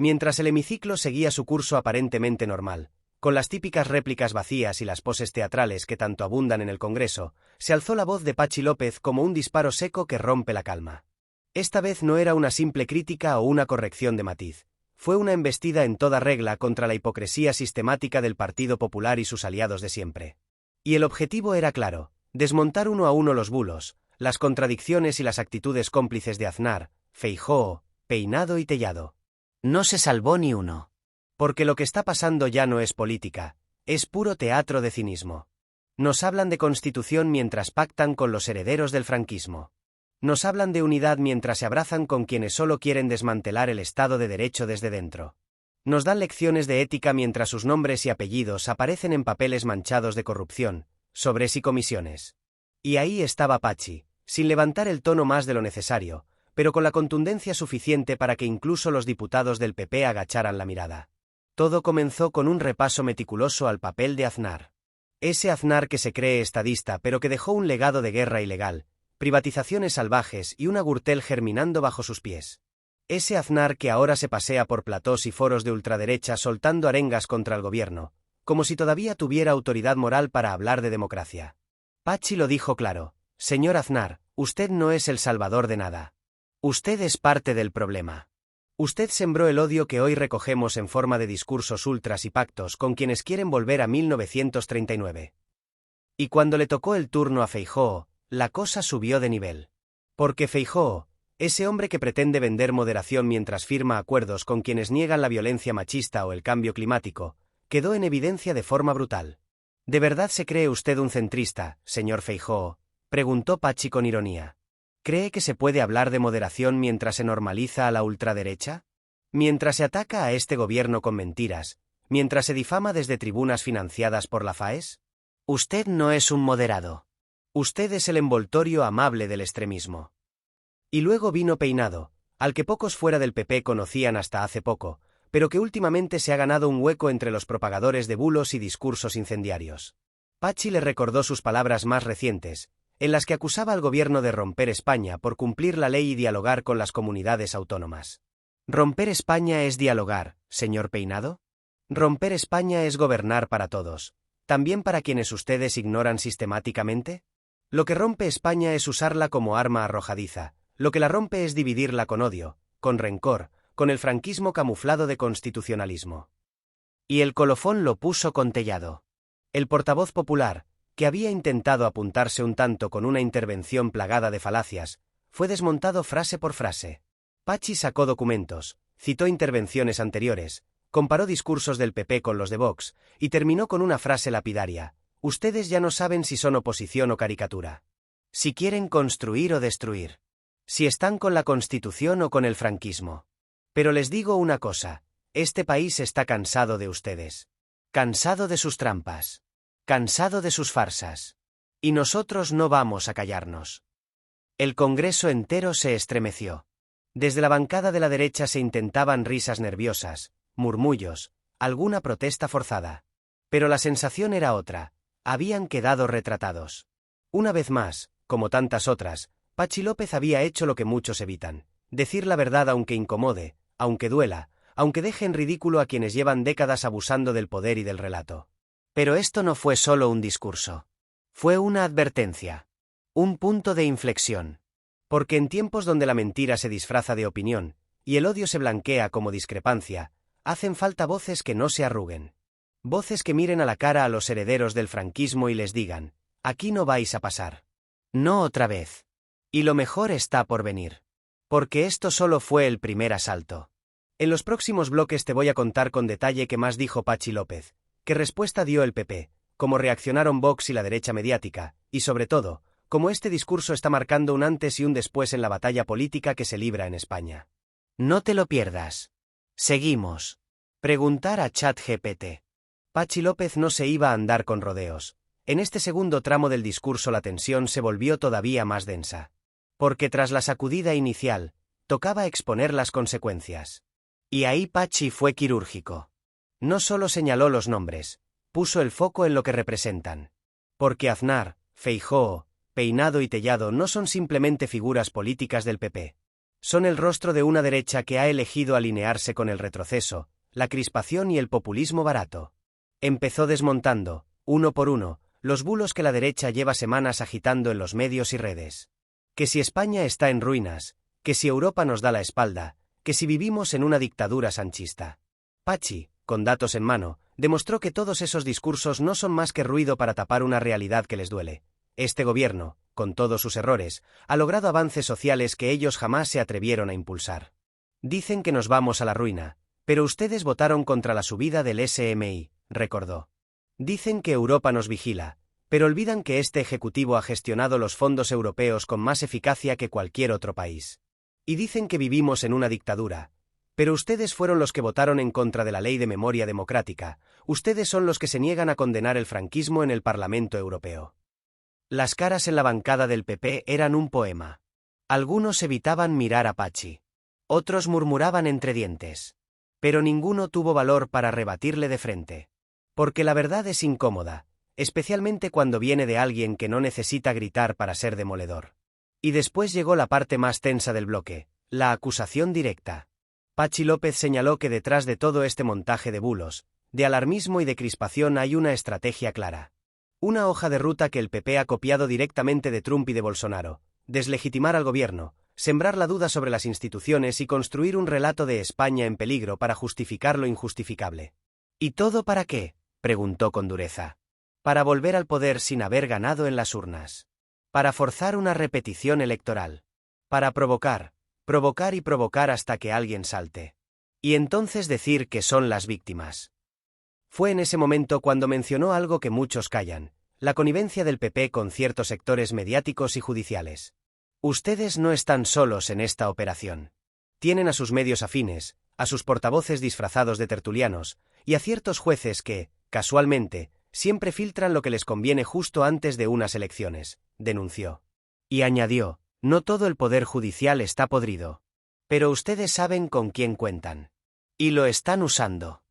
Mientras el hemiciclo seguía su curso aparentemente normal, con las típicas réplicas vacías y las poses teatrales que tanto abundan en el Congreso, se alzó la voz de Patxi López como un disparo seco que rompe la calma. Esta vez no era una simple crítica o una corrección de matiz, fue una embestida en toda regla contra la hipocresía sistemática del Partido Popular y sus aliados de siempre. Y el objetivo era claro, desmontar uno a uno los bulos, las contradicciones y las actitudes cómplices de Aznar, Feijóo, Peinado y Tellado. No se salvó ni uno. Porque lo que está pasando ya no es política, es puro teatro de cinismo. Nos hablan de constitución mientras pactan con los herederos del franquismo. Nos hablan de unidad mientras se abrazan con quienes solo quieren desmantelar el Estado de Derecho desde dentro. Nos dan lecciones de ética mientras sus nombres y apellidos aparecen en papeles manchados de corrupción, sobres y comisiones. Y ahí estaba Patxi, sin levantar el tono más de lo necesario, pero con la contundencia suficiente para que incluso los diputados del PP agacharan la mirada. Todo comenzó con un repaso meticuloso al papel de Aznar. Ese Aznar que se cree estadista pero que dejó un legado de guerra ilegal, privatizaciones salvajes y una Gürtel germinando bajo sus pies. Ese Aznar que ahora se pasea por platós y foros de ultraderecha soltando arengas contra el gobierno, como si todavía tuviera autoridad moral para hablar de democracia. Patxi lo dijo claro: señor Aznar, usted no es el salvador de nada. Usted es parte del problema. Usted sembró el odio que hoy recogemos en forma de discursos ultras y pactos con quienes quieren volver a 1939. Y cuando le tocó el turno a Feijóo, la cosa subió de nivel. Porque Feijóo, ese hombre que pretende vender moderación mientras firma acuerdos con quienes niegan la violencia machista o el cambio climático, quedó en evidencia de forma brutal. ¿De verdad se cree usted un centrista, señor Feijóo?, preguntó Patxi con ironía. ¿Cree que se puede hablar de moderación mientras se normaliza a la ultraderecha? ¿Mientras se ataca a este gobierno con mentiras? ¿Mientras se difama desde tribunas financiadas por la FAES? Usted no es un moderado. Usted es el envoltorio amable del extremismo. Y luego vino Peinado, al que pocos fuera del PP conocían hasta hace poco, pero que últimamente se ha ganado un hueco entre los propagadores de bulos y discursos incendiarios. Patxi le recordó sus palabras más recientes, en las que acusaba al gobierno de romper España por cumplir la ley y dialogar con las comunidades autónomas. ¿Romper España es dialogar, señor Peinado? ¿Romper España es gobernar para todos, también para quienes ustedes ignoran sistemáticamente? Lo que rompe España es usarla como arma arrojadiza, lo que la rompe es dividirla con odio, con rencor, con el franquismo camuflado de constitucionalismo. Y el colofón lo puso con Tellado. El portavoz popular, que había intentado apuntarse un tanto con una intervención plagada de falacias, fue desmontado frase por frase. Patxi sacó documentos, citó intervenciones anteriores, comparó discursos del PP con los de Vox, y terminó con una frase lapidaria: ustedes ya no saben si son oposición o caricatura. Si quieren construir o destruir. Si están con la Constitución o con el franquismo. Pero les digo una cosa, este país está cansado de ustedes. Cansado de sus trampas. Cansado de sus farsas. Y nosotros no vamos a callarnos. El Congreso entero se estremeció. Desde la bancada de la derecha se intentaban risas nerviosas, murmullos, alguna protesta forzada. Pero la sensación era otra, habían quedado retratados. Una vez más, como tantas otras, Patxi López había hecho lo que muchos evitan: decir la verdad aunque incomode, aunque duela, aunque deje en ridículo a quienes llevan décadas abusando del poder y del relato. Pero esto no fue solo un discurso. Fue una advertencia. Un punto de inflexión. Porque en tiempos donde la mentira se disfraza de opinión, y el odio se blanquea como discrepancia, hacen falta voces que no se arruguen. Voces que miren a la cara a los herederos del franquismo y les digan: aquí no vais a pasar. No otra vez. Y lo mejor está por venir. Porque esto solo fue el primer asalto. En los próximos bloques te voy a contar con detalle qué más dijo Patxi López, qué respuesta dio el PP, cómo reaccionaron Vox y la derecha mediática, y sobre todo, cómo este discurso está marcando un antes y un después en la batalla política que se libra en España. No te lo pierdas. Seguimos. Preguntar a ChatGPT. Patxi López no se iba a andar con rodeos. En este segundo tramo del discurso la tensión se volvió todavía más densa. Porque tras la sacudida inicial, tocaba exponer las consecuencias. Y ahí Patxi fue quirúrgico. No solo señaló los nombres, puso el foco en lo que representan. Porque Aznar, Feijóo, Peinado y Tellado no son simplemente figuras políticas del PP. Son el rostro de una derecha que ha elegido alinearse con el retroceso, la crispación y el populismo barato. Empezó desmontando, uno por uno, los bulos que la derecha lleva semanas agitando en los medios y redes. Que si España está en ruinas, que si Europa nos da la espalda, que si vivimos en una dictadura sanchista. Pachi, con datos en mano, demostró que todos esos discursos no son más que ruido para tapar una realidad que les duele. Este gobierno, con todos sus errores, ha logrado avances sociales que ellos jamás se atrevieron a impulsar. Dicen que nos vamos a la ruina, pero ustedes votaron contra la subida del SMI, recordó. Dicen que Europa nos vigila, pero olvidan que este ejecutivo ha gestionado los fondos europeos con más eficacia que cualquier otro país. Y dicen que vivimos en una dictadura, pero ustedes fueron los que votaron en contra de la ley de memoria democrática, ustedes son los que se niegan a condenar el franquismo en el Parlamento Europeo. Las caras en la bancada del PP eran un poema. Algunos evitaban mirar a Pachi. Otros murmuraban entre dientes. Pero ninguno tuvo valor para rebatirle de frente. Porque la verdad es incómoda, especialmente cuando viene de alguien que no necesita gritar para ser demoledor. Y después llegó la parte más tensa del bloque, la acusación directa. Pachi López señaló que detrás de todo este montaje de bulos, de alarmismo y de crispación hay una estrategia clara. Una hoja de ruta que el PP ha copiado directamente de Trump y de Bolsonaro: deslegitimar al gobierno, sembrar la duda sobre las instituciones y construir un relato de España en peligro para justificar lo injustificable. ¿Y todo para qué?, preguntó con dureza. Para volver al poder sin haber ganado en las urnas. Para forzar una repetición electoral. Para provocar y provocar hasta que alguien salte. Y entonces decir que son las víctimas. Fue en ese momento cuando mencionó algo que muchos callan: la connivencia del PP con ciertos sectores mediáticos y judiciales. Ustedes no están solos en esta operación. Tienen a sus medios afines, a sus portavoces disfrazados de tertulianos, y a ciertos jueces que, casualmente, siempre filtran lo que les conviene justo antes de unas elecciones, denunció. Y añadió: no todo el poder judicial está podrido. Pero ustedes saben con quién cuentan. Y lo están usando.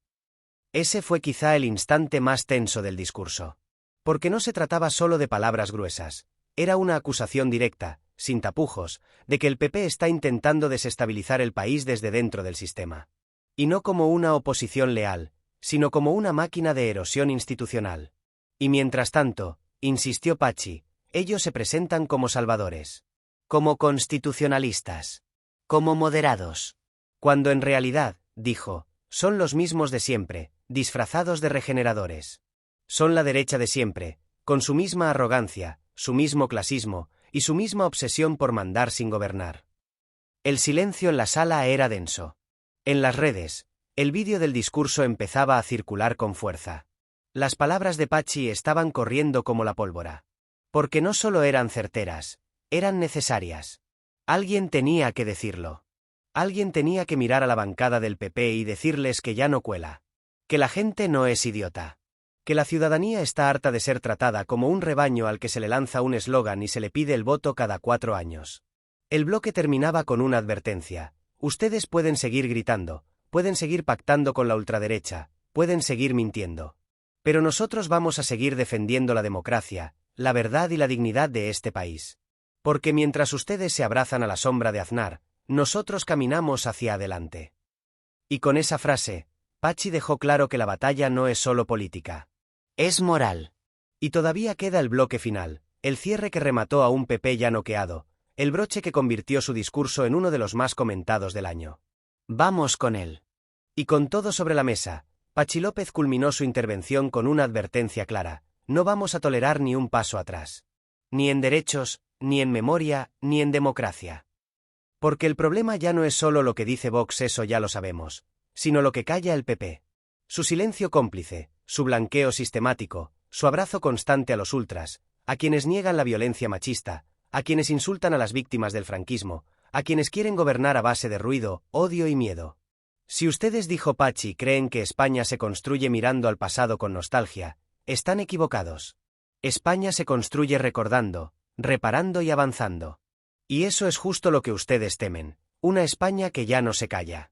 Ese fue quizá el instante más tenso del discurso. Porque no se trataba solo de palabras gruesas, era una acusación directa, sin tapujos, de que el PP está intentando desestabilizar el país desde dentro del sistema. Y no como una oposición leal, sino como una máquina de erosión institucional. Y mientras tanto, insistió Pachi, ellos se presentan como salvadores. Como constitucionalistas. Como moderados. Cuando en realidad, dijo, son los mismos de siempre, disfrazados de regeneradores. Son la derecha de siempre, con su misma arrogancia, su mismo clasismo, y su misma obsesión por mandar sin gobernar. El silencio en la sala era denso. En las redes, el vídeo del discurso empezaba a circular con fuerza. Las palabras de Pachi estaban corriendo como la pólvora. Porque no solo eran certeras, eran necesarias. Alguien tenía que decirlo. Alguien tenía que mirar a la bancada del PP y decirles que ya no cuela. Que la gente no es idiota. Que la ciudadanía está harta de ser tratada como un rebaño al que se le lanza un eslogan y se le pide el voto cada 4 años. El bloque terminaba con una advertencia: ustedes pueden seguir gritando, pueden seguir pactando con la ultraderecha, pueden seguir mintiendo. Pero nosotros vamos a seguir defendiendo la democracia, la verdad y la dignidad de este país. Porque mientras ustedes se abrazan a la sombra de Aznar, nosotros caminamos hacia adelante. Y con esa frase, Pachi dejó claro que la batalla no es solo política. Es moral. Y todavía queda el bloque final, el cierre que remató a un PP ya noqueado, el broche que convirtió su discurso en uno de los más comentados del año. Vamos con él. Y con todo sobre la mesa, Pachi López culminó su intervención con una advertencia clara: no vamos a tolerar ni un paso atrás. Ni en derechos, ni en memoria, ni en democracia. Porque el problema ya no es solo lo que dice Vox, eso ya lo sabemos, sino lo que calla el PP. Su silencio cómplice, su blanqueo sistemático, su abrazo constante a los ultras, a quienes niegan la violencia machista, a quienes insultan a las víctimas del franquismo, a quienes quieren gobernar a base de ruido, odio y miedo. Si ustedes, dijo Pachi, creen que España se construye mirando al pasado con nostalgia, están equivocados. España se construye recordando, reparando y avanzando. Y eso es justo lo que ustedes temen, una España que ya no se calla.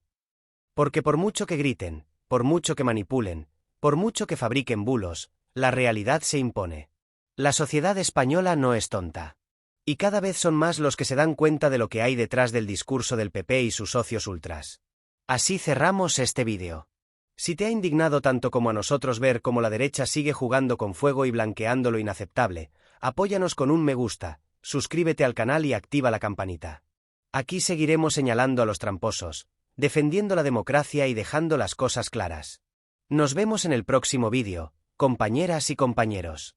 Porque por mucho que griten, por mucho que manipulen, por mucho que fabriquen bulos, la realidad se impone. La sociedad española no es tonta. Y cada vez son más los que se dan cuenta de lo que hay detrás del discurso del PP y sus socios ultras. Así cerramos este vídeo. Si te ha indignado tanto como a nosotros ver cómo la derecha sigue jugando con fuego y blanqueando lo inaceptable, apóyanos con un me gusta, suscríbete al canal y activa la campanita. Aquí seguiremos señalando a los tramposos, defendiendo la democracia y dejando las cosas claras. Nos vemos en el próximo vídeo, compañeras y compañeros.